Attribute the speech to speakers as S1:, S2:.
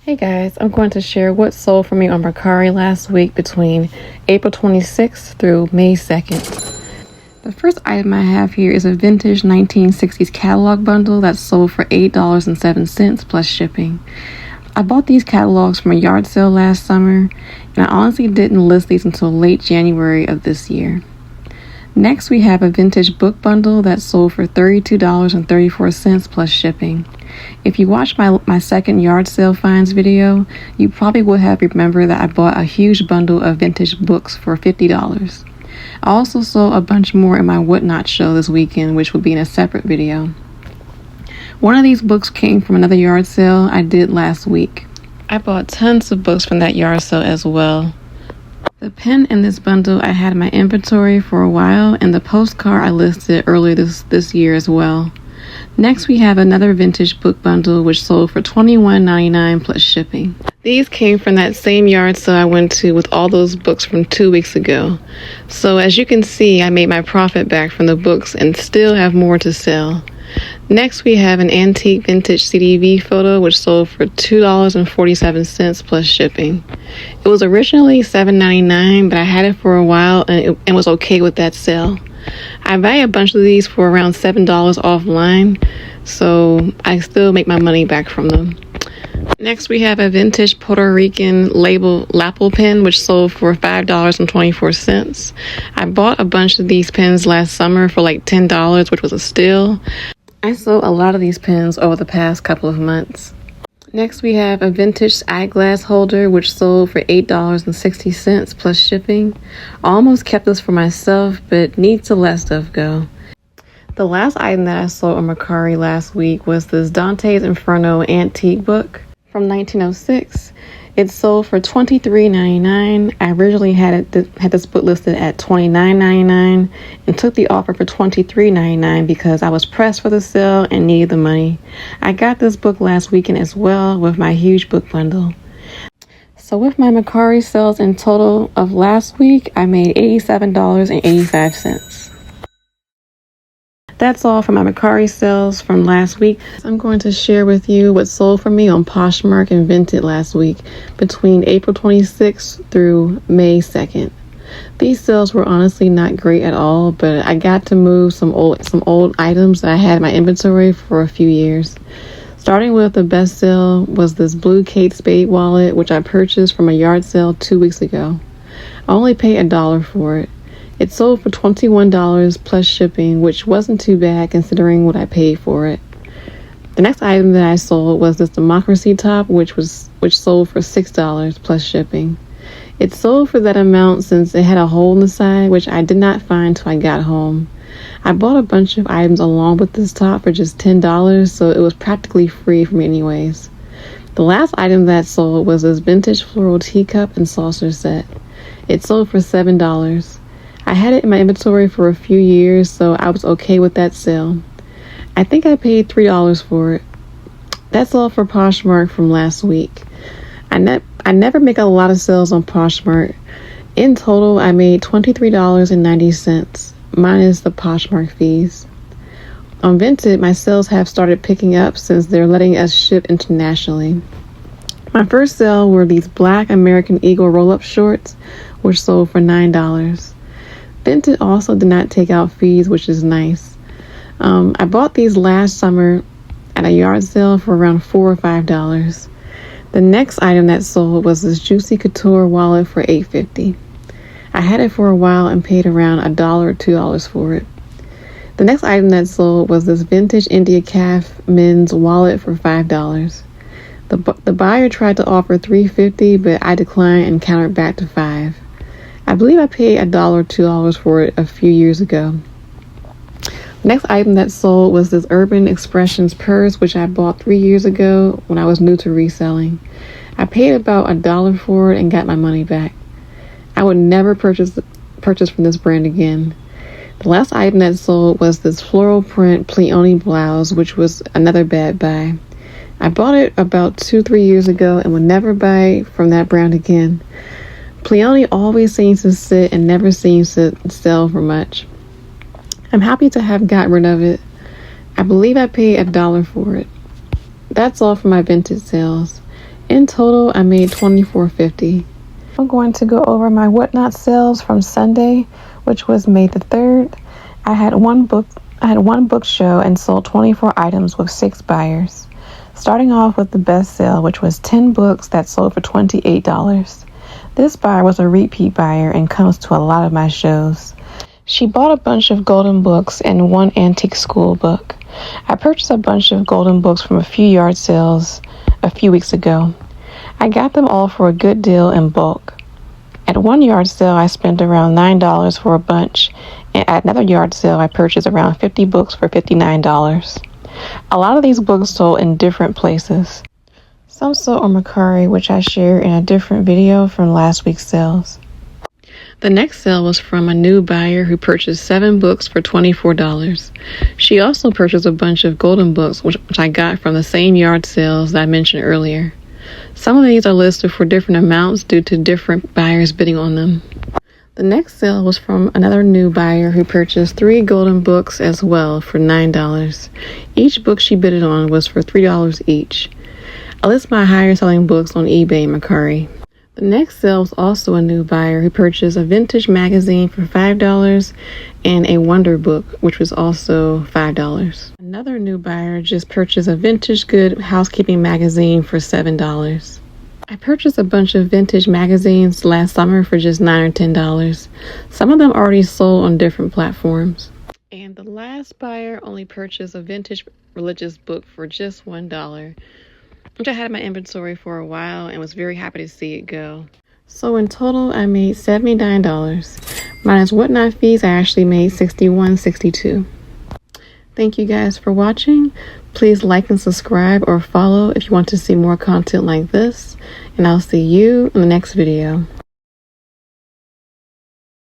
S1: Hey guys, I'm going to share what sold for me on Mercari last week between April 26th through May 2nd. The first item I have here is a vintage 1960s catalog bundle that sold for $8.07 plus shipping. I bought these catalogs from a yard sale last summer, and I honestly didn't list these until late January of this year. Next, we have a vintage book bundle that sold for $32.34 plus shipping. If you watched my second yard sale finds video, you probably would have remembered that I bought a huge bundle of vintage books for $50. I also sold a bunch more in my Whatnot show this weekend, which will be in a separate video. One of these books came from another yard sale I did last week. I bought tons of books from that yard sale as well. The pen in this bundle I had in my inventory for a while, and the postcard I listed earlier this year as well. Next, we have another vintage book bundle which sold for $21.99 plus shipping. These came from that same yard sale I went to with all those books from 2 weeks ago. So as you can see, I made my profit back from the books and still have more to sell. Next, we have an antique vintage CDV photo which sold for $2.47 plus shipping. It was originally $7.99, but I had it for a while and was okay with that sale. I buy a bunch of these for around $7 offline, so I still make my money back from them. Next, we have a vintage Puerto Rican label lapel pen, which sold for $5.24. I bought a bunch of these pens last summer for like $10, which was a steal. I sold a lot of these pens over the past couple of months. Next, we have a vintage eyeglass holder, which sold for $8.60 plus shipping. I almost kept this for myself, but need to let stuff go. The last item that I sold on Mercari last week was this Dante's Inferno antique book from 1906. It sold for $23.99. I originally had this book listed at $29.99 and took the offer for $23.99 because I was pressed for the sale and needed the money. I got this book last weekend as well with my huge book bundle. So with my Mercari sales in total of last week, I made $87.85. That's all for my Mercari sales from last week. I'm going to share with you what sold for me on Poshmark and Vinted last week between April 26th through May 2nd. These sales were honestly not great at all, but I got to move some old items that I had in my inventory for a few years. Starting with the best sale was this blue Kate Spade wallet, which I purchased from a yard sale 2 weeks ago. I only paid $1 for it. It sold for $21 plus shipping, which wasn't too bad considering what I paid for it. The next item that I sold was this Democracy top, which sold for $6 plus shipping. It sold for that amount since it had a hole in the side, which I did not find till I got home. I bought a bunch of items along with this top for just $10, so it was practically free for me anyways. The last item that sold was this vintage floral teacup and saucer set. It sold for $7. I had it in my inventory for a few years, so I was okay with that sale. I think I paid $3 for it. That's all for Poshmark from last week. I never make a lot of sales on Poshmark. In total, I made $23.90, minus the Poshmark fees. On Vinted, my sales have started picking up since they're letting us ship internationally. My first sale were these black American Eagle roll-up shorts, which sold for $9. Vinted also did not take out fees, which is nice. I bought these last summer at a yard sale for around $4 or $5. The next item that sold was this Juicy Couture wallet for $8.50. I had it for a while and paid around $1 or $2 for it. The next item that sold was this vintage India Calf men's wallet for $5. The buyer tried to offer $3.50, but I declined and countered back to $5. I believe I paid $1 or $2 for it a few years ago. The next item that sold was this Urban Expressions purse, which I bought 3 years ago when I was new to reselling. I paid about $1 for it and got my money back. I would never purchase from this brand again. The last item that sold was this floral print Pleone blouse, which was another bad buy. I bought it about 2-3 years ago and would never buy from that brand again. Pleone always seems to sit and never seems to sell for much. I'm happy to have got rid of it. I believe I paid $1 for it. That's all for my vintage sales. In total, I made $24.50. I'm going to go over my whatnot sales from Sunday, which was May the 3rd. I had one book show and sold 24 items with 6 buyers. Starting off with the best sale, which was 10 books that sold for $28. This buyer was a repeat buyer and comes to a lot of my shows. She bought a bunch of golden books and one antique school book. I purchased a bunch of golden books from a few yard sales a few weeks ago. I got them all for a good deal in bulk. At one yard sale, I spent around $9 for a bunch, and at another yard sale, I purchased around 50 books for $59. A lot of these books sold in different places. Some sold on Mercari, which I shared in a different video from last week's sales. The next sale was from a new buyer who purchased 7 books for $24. She also purchased a bunch of golden books, which I got from the same yard sales that I mentioned earlier. Some of these are listed for different amounts due to different buyers bidding on them. The next sale was from another new buyer who purchased 3 golden books as well for $9. Each book she bidded on was for $3 each. I list my higher selling books on eBay and Mercari. The next sale was also a new buyer who purchased a vintage magazine for $5 and a Wonder book, which was also $5. Another new buyer just purchased a vintage good housekeeping magazine for $7. I purchased a bunch of vintage magazines last summer for just $9 or $10. Some of them already sold on different platforms. And the last buyer only purchased a vintage religious book for just $1. Which I had in my inventory for a while and was very happy to see it go. So in total, I made $79. Minus whatnot fees, I actually made $61.62. Thank you guys for watching. Please like and subscribe or follow if you want to see more content like this. And I'll see you in the next video.